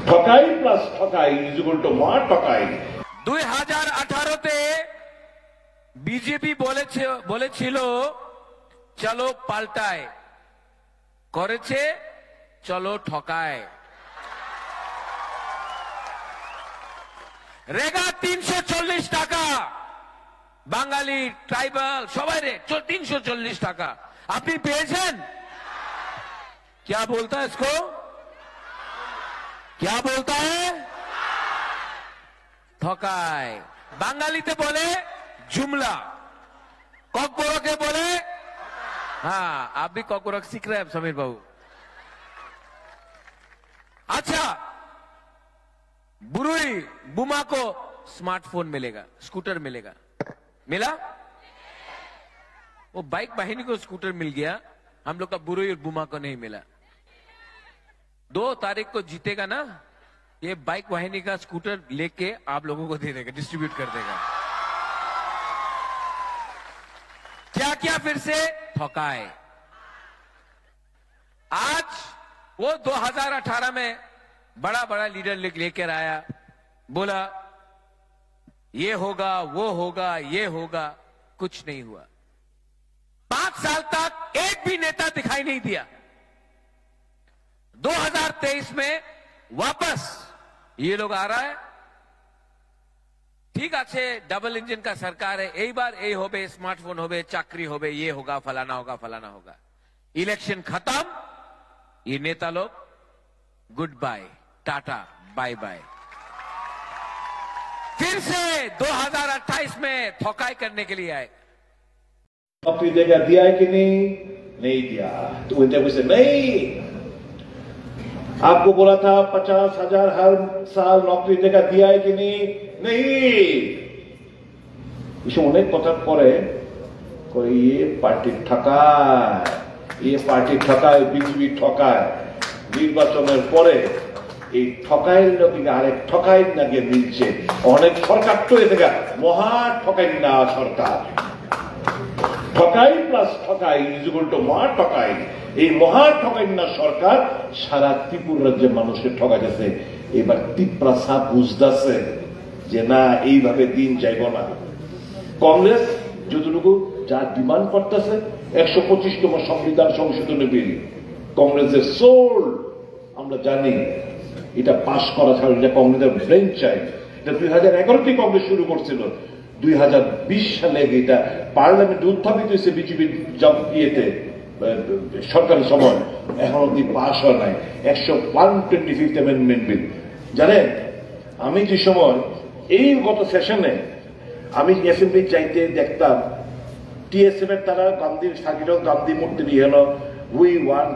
ঠকাই plus ঠকাই is equal to মা ঠকাই। 2018-তে BJP বলেছিল চলো পাল্টায়, করেছে চলো ঠকায়। রেগা 340 টাকা, বাঙালি ট্রাইবাল সবাই 340 টাকা আপনি পেয়েছেন? क्या बोलता है इसको, क्या बोलता है? ठकाय। বাঙালিতে বলে जुमला, कॉकबोरक के बोले हाँ, आप भी कॉकबोरक सीख रहे हैं समीर बाबू। अच्छा, बुरुई बुमा को स्मार्टफोन मिलेगा, स्कूटर मिलेगा, मिला? वो बाइक वाहिनी को स्कूटर मिल गया, हम लोग का बुरुई और बुमा को नहीं मिला। 2 तारीख को जीतेगा ना, ये बाइक वाहिनी का स्कूटर लेके आप लोगों को दे देगा, डिस्ट्रीब्यूट कर देगा। क्या क्या फिर से ठकाए। आज वो 2018 में बड़ा बड़ा लीडर लेकर आया, बोला ये होगा वो होगा ये होगा, कुछ नहीं हुआ। 5 साल तक एक भी नेता दिखाई नहीं दिया। 2023 में वापस ये लोग आ रहा है। ठीक আছে, डबल इंजन का सरकार है, यही बार यही होबे, स्मार्टफोन होबे, चाकरी होबे, ये होगा फलाना होगा फलाना होगा। इलेक्शन खत्म, ये नेता लोग good bye tata bye bye. फिर से 2028 में ठकाई करने के लिए आए। नौकरी देगा, दिया है कि नहीं दिया? तो वो से नहीं, आपको बोला था 50,000 हर साल नौकरी देगा, दिया है कि नहीं? এসব অনেক কথার পরে ये পার্টি ঠকায়, বিজেপি ঠকায়। নির্বাচনের পরে এই ঠকাইয়ের লোকে আরেক ঠকাই না গিয়ে মিলছে। অনেক সরকার তো এ থেকে মহা ঠকাই না সরকার। ঠকাই প্লাস ঠকাই ইজ ইকুয়াল টু মহা ঠকাই। এই মহা ঠকাই না সরকার সারা ত্রিপুরা রাজ্যের মানুষকে ঠকাইতেছে। এবার ত্রিপ্রাসা বুঝতেছে যে না, এইভাবে দিন যাইব না। কংগ্রেস যতটুকু যা ডিমান্ড করতেছে 125তম সংবিধান সংশোধনী বিল, কংগ্রেসের সোল আমরা জানি, এটা পাশ করা ছাড়া এটা কংগ্রেসের ব্রেন চাইল্ড। এটা 2011 কংগ্রেস শুরু করছিল, 2020 সালে এটা পার্লামেন্টে উত্থাপিত হয়েছে বিজেপির ইয়েতে সরকারের সময়, এখন অব্দি পাশ হয় নাই 125th অ্যামেন্ডমেন্ট বিল। জানেন, আমি যে সময় এই গত সেশনে আমি অ্যাসেম্বলি চাইতে দেখতাম টিএসএম এর তারা গান্ধীর সাকিরক গান্ধী মূর্তি নিয়ে এলো, we want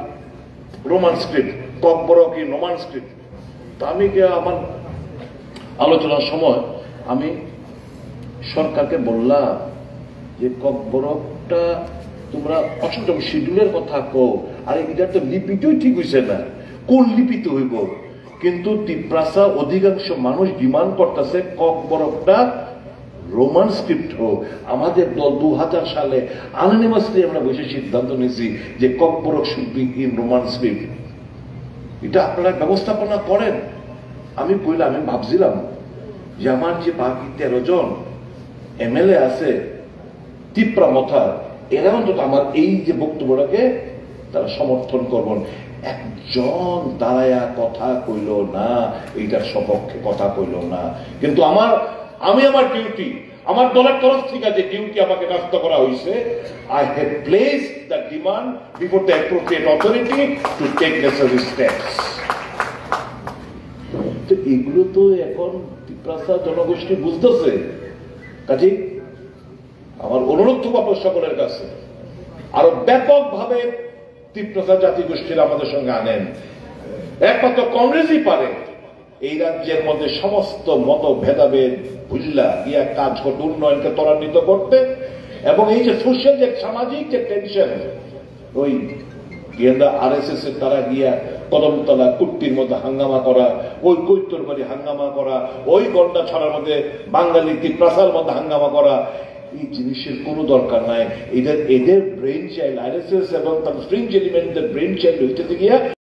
Roman script, Kokborok in Roman script. তো আমি আমার আলোচনার সময় আমি সরকারকে বললাম যে ককবরকটা তোমরা অষ্টম শিডিউলের কথা কো, আর এটা তো লিপিতেও ঠিক হয়েছে না, কোন লিপিতে হইব? কিন্তু ত্রিপ্রাসা অধিকাংশ মানুষ ডিমান্ড করতেছে ককবরকটা রোমান স্ক্রিপ্ট হোক। আমাদের দল 2000 সালে আননিমাসলি আমরা বসে সিদ্ধান্ত নিয়েছি যে Kokborok should be in Roman script. এটা আপনারা ব্যবস্থাপনা করেন। আমি কইলাম, আমি ভাবছিলাম যে আমার যে বাকি 13 জন এমএলএ আছে ত্রিপুরা মথা, এরা অন্তত আমার এই যে বক্তব্যটাকে তারা সমর্থন করবেন। একজন দাঁড়ায়া কথা কইল না, এইটার সপক্ষে কথা কইল না। কিন্তু আমি আমার ডিউটি, আমার দলের তরফ থেকে যে ডিউটি আমাকে ন্যস্ত করা হয়েছে, I have placed the demand before the appropriate authority to take necessary steps. তো এগুলো তো এখন ত্রিপ্রাসা জনগোষ্ঠী বুঝতেছে। কাজে আমার অনুরোধ থাকবে আপনার সকলের কাছে, আরো ব্যাপকভাবে ত্রিপ্রাসা জাতিগোষ্ঠীর আমাদের সঙ্গে আনেন। একমাত্র কংগ্রেসই পারে এই রাজ্যের মধ্যে সমস্ত মত ভেদাভেদ ভুল্লা গিয়া কাজ করতে, উন্নয়নকে ত্বরান্বিত করতে, এবং এই যে সোশ্যাল যে সামাজিক যে টেনশন, ওই আরএসএস এর তারা গিয়া কদমতলা কুট্টির মধ্যে হাঙ্গামা করা, ওই কৈতরবাড়ি হাঙ্গামা করা, ওই গন্ডা ছাড়ার মধ্যে বাঙালি ত্রিপ্রাসার মধ্যে হাঙ্গামা করা, এই জিনিসের কোনো দরকার নাই। এদের ব্রেন চাইল্ড আরএসএস এবং তার ফ্রিঞ্জ এলিমেন্টদের ব্রেন চাইল্ড হইতে গিয়া